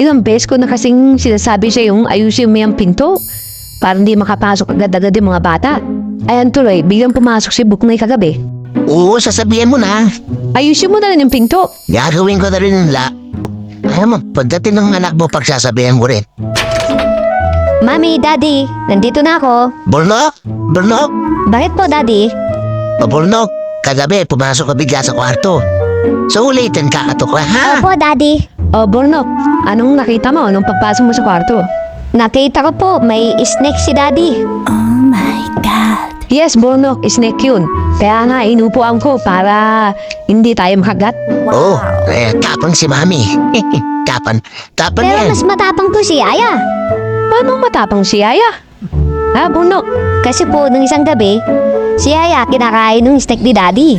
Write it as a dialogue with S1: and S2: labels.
S1: Ilang beses ko na kasing sinasabi siya yung ayusin mo yung pinto para hindi makapasok agad-agad yung mga bata. Ayan tuloy, biglang pumasok si Buknoy kagabi.
S2: Oo, sasabihan mo na.
S1: Ayusin mo na rin yung pinto.
S2: Gagawin ko na rin la. Alam mo, pagdating ng anak mo, pagsasabihan mo rin.
S3: Mami, Daddy, nandito na ako.
S2: Bulnok? Bulnok?
S3: Bakit po, Daddy?
S2: Bulnok, kagabi pumasok ka bigla sa kwarto. So ulitin kakatok ka, ha?
S3: Opo, Daddy.
S1: O, Bornok, anong nakita mo nung pagpasok mo sa kwarto?
S3: Nakita ko po, may snake si Daddy.
S1: Yes, Bornok, snake yun. Kaya nga, inupuan ko para hindi tayo makagat.
S2: Oo, tapang si Mami. Tapang
S3: Pero
S2: yan.
S3: mas matapang po si Yaya.
S1: Paano matapang si Yaya? Ha, Bornok?
S3: Kasi po, nung isang gabi, si Yaya kinakain ng snake ni Daddy.